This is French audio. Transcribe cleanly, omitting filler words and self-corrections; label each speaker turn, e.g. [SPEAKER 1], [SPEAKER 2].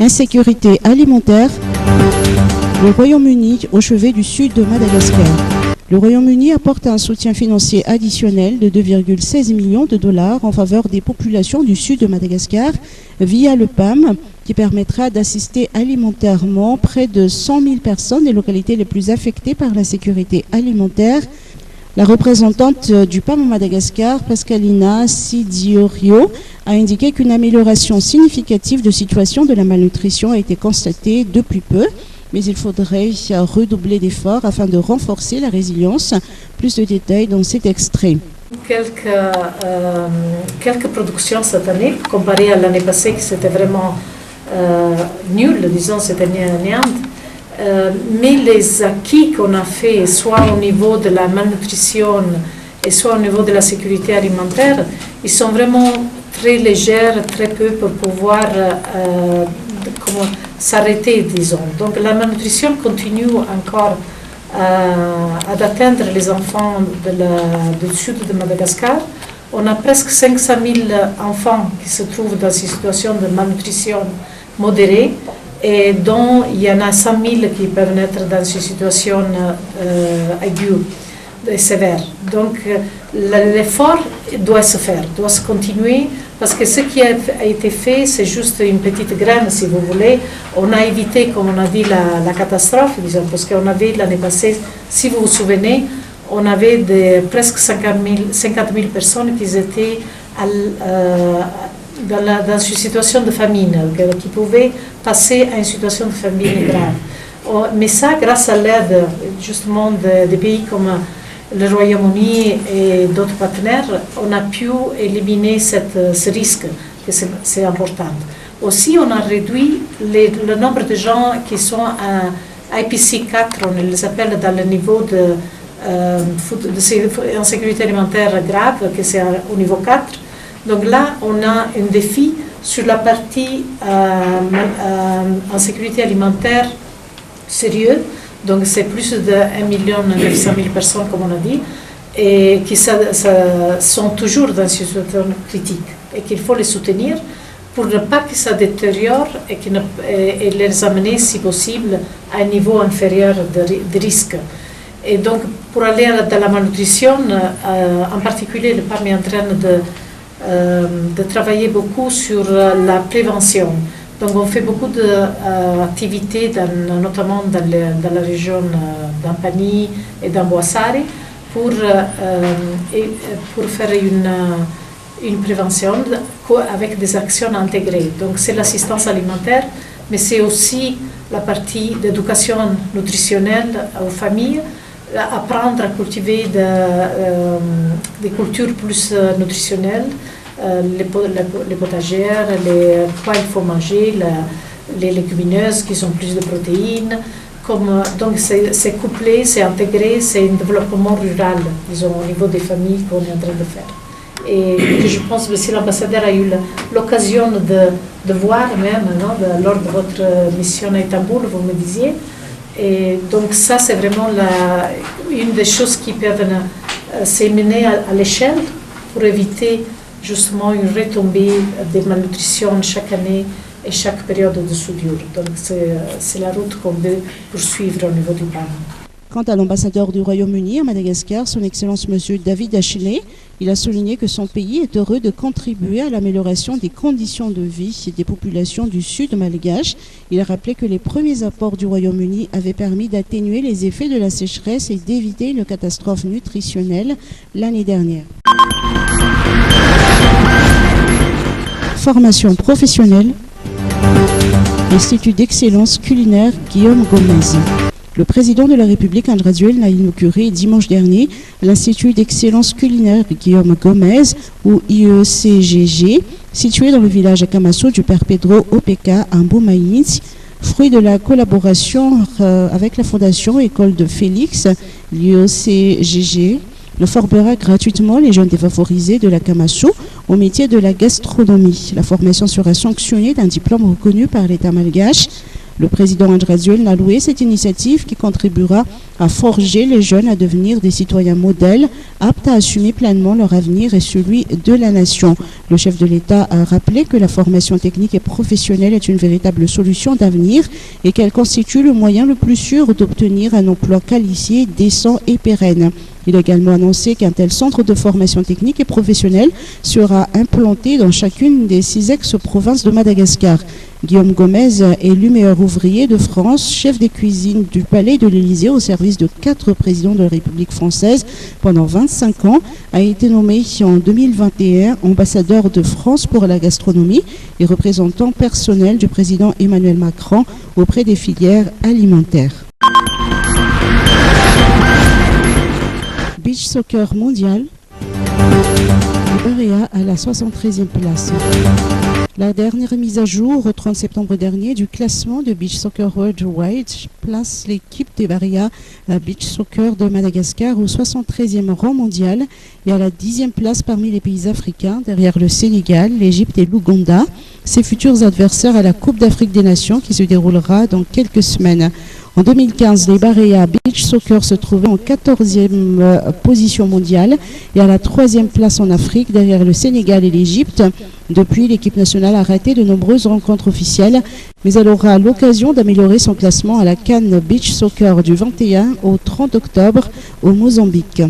[SPEAKER 1] Insécurité alimentaire. Le Royaume-Uni au chevet du sud de Madagascar. Le Royaume-Uni apporte un soutien financier additionnel de 2,16 millions de dollars en faveur des populations du sud de Madagascar via le PAM, qui permettra d'assister alimentairement près de 100 000 personnes des localités les plus affectées par la sécurité alimentaire. La représentante du PAM à Madagascar, Pascalina Sidiorio, a indiqué qu'une amélioration significative de situation de la malnutrition a été constatée depuis peu, mais il faudrait redoubler d'efforts afin de renforcer la résilience. Plus de détails dans cet extrait.
[SPEAKER 2] Quelques productions cette année, comparées à l'année passée, qui c'était vraiment nul, disons, c'était néant. Mais les acquis qu'on a fait, soit au niveau de la malnutrition et soit au niveau de la sécurité alimentaire, ils sont vraiment très légers, très peu pour pouvoir s'arrêter, disons. Donc la malnutrition continue encore d'atteindre les enfants du sud de Madagascar. On a presque 500 000 enfants qui se trouvent dans une situation de malnutrition modérée, et dont il y en a 100 000 qui peuvent être dans une situation aiguë et sévère. Donc l'effort doit se faire, doit se continuer, parce que ce qui a été fait, c'est juste une petite graine, si vous voulez. On a évité, comme on a dit, la catastrophe, disons, parce qu'on avait l'année passée, si vous vous souvenez, on avait presque 50 000 personnes qui étaient dans une situation de famine, qui pouvaient passer à une situation de famine grave. Mais ça, grâce à l'aide justement des pays comme le Royaume-Uni et d'autres partenaires, on a pu éliminer ce risque, que c'est important. Aussi, on a réduit le nombre de gens qui sont à IPC 4, on les appelle dans le niveau de insécurité alimentaire grave, que c'est au niveau 4. Donc là, on a un défi sur la partie en sécurité alimentaire sérieux. Donc c'est plus de 1 900 000 personnes, comme on a dit, et qui sont toujours dans une situation critique et qu'il faut les soutenir pour ne pas que ça détériore et les amener, si possible, à un niveau inférieur de risque. Et donc, pour aller dans la malnutrition, en particulier, le PAM est en train de travailler beaucoup sur la prévention. Donc on fait beaucoup d'activités, notamment dans la région d'Ampani et d'Amboissare, pour faire une prévention avec des actions intégrées. Donc c'est l'assistance alimentaire, mais c'est aussi la partie d'éducation nutritionnelle aux familles, apprendre à cultiver des cultures plus nutritionnelles, les potagères, quoi il faut manger, les légumineuses qui ont plus de protéines. Donc c'est couplé, c'est intégré, c'est un développement rural, disons, au niveau des familles qu'on est en train de faire. Et je pense que si l'ambassadeur a eu l'occasion de voir même, non, lors de votre mission à Istanbul, vous me disiez. Et donc ça, c'est vraiment une des choses qui peuvent s'émener à l'échelle pour éviter justement une retombée des malnutritions chaque année et chaque période de soudure. Donc c'est la route qu'on veut poursuivre au niveau du PAM.
[SPEAKER 1] Quant à l'ambassadeur du Royaume-Uni à Madagascar, son Excellence M. David Ashley, il a souligné que son pays est heureux de contribuer à l'amélioration des conditions de vie des populations du sud malgache. Il a rappelé que les premiers apports du Royaume-Uni avaient permis d'atténuer les effets de la sécheresse et d'éviter une catastrophe nutritionnelle l'année dernière. Formation professionnelle, Institut d'excellence culinaire Guillaume Gomez. Le président de la République Andrade l'a inauguré dimanche dernier l'Institut d'excellence culinaire Guillaume Gomez, ou IECGG, situé dans le village Akamaso du Père Pedro OPK à Mboumaïns, fruit de la collaboration avec la Fondation École de Félix. L'IECGG le formera gratuitement les jeunes défavorisés de la Kamasu au métier de la gastronomie. La formation sera sanctionnée d'un diplôme reconnu par l'État malgache. Le président Andrade a loué cette initiative qui contribuera à forger les jeunes à devenir des citoyens modèles, aptes à assumer pleinement leur avenir et celui de la nation. Le chef de l'État a rappelé que la formation technique et professionnelle est une véritable solution d'avenir et qu'elle constitue le moyen le plus sûr d'obtenir un emploi qualifié, décent et pérenne. Il a également annoncé qu'un tel centre de formation technique et professionnelle sera implanté dans chacune des 6 ex-provinces de Madagascar. Guillaume Gomez, élu meilleur ouvrier de France, chef des cuisines du Palais de l'Élysée au service de 4 présidents de la République française pendant 25 ans, a été nommé en 2021 ambassadeur de France pour la gastronomie et représentant personnel du président Emmanuel Macron auprès des filières alimentaires. Beach soccer mondial, Libéria à la 73e place. La dernière mise à jour, au 30 septembre dernier, du classement de Beach Soccer Worldwide place l'équipe des Libéria Beach Soccer de Madagascar au 73e rang mondial et à la 10e place parmi les pays africains, derrière le Sénégal, l'Égypte et l'Ouganda, ses futurs adversaires à la Coupe d'Afrique des Nations qui se déroulera dans quelques semaines. En 2015, les Libéria Beach Soccer se trouvaient en 14e position mondiale et à la 3e place en Afrique, derrière le Sénégal et l'Égypte. Depuis, l'équipe nationale a raté de nombreuses rencontres officielles, mais elle aura l'occasion d'améliorer son classement à la CAN Beach Soccer du 21 au 30 octobre au Mozambique.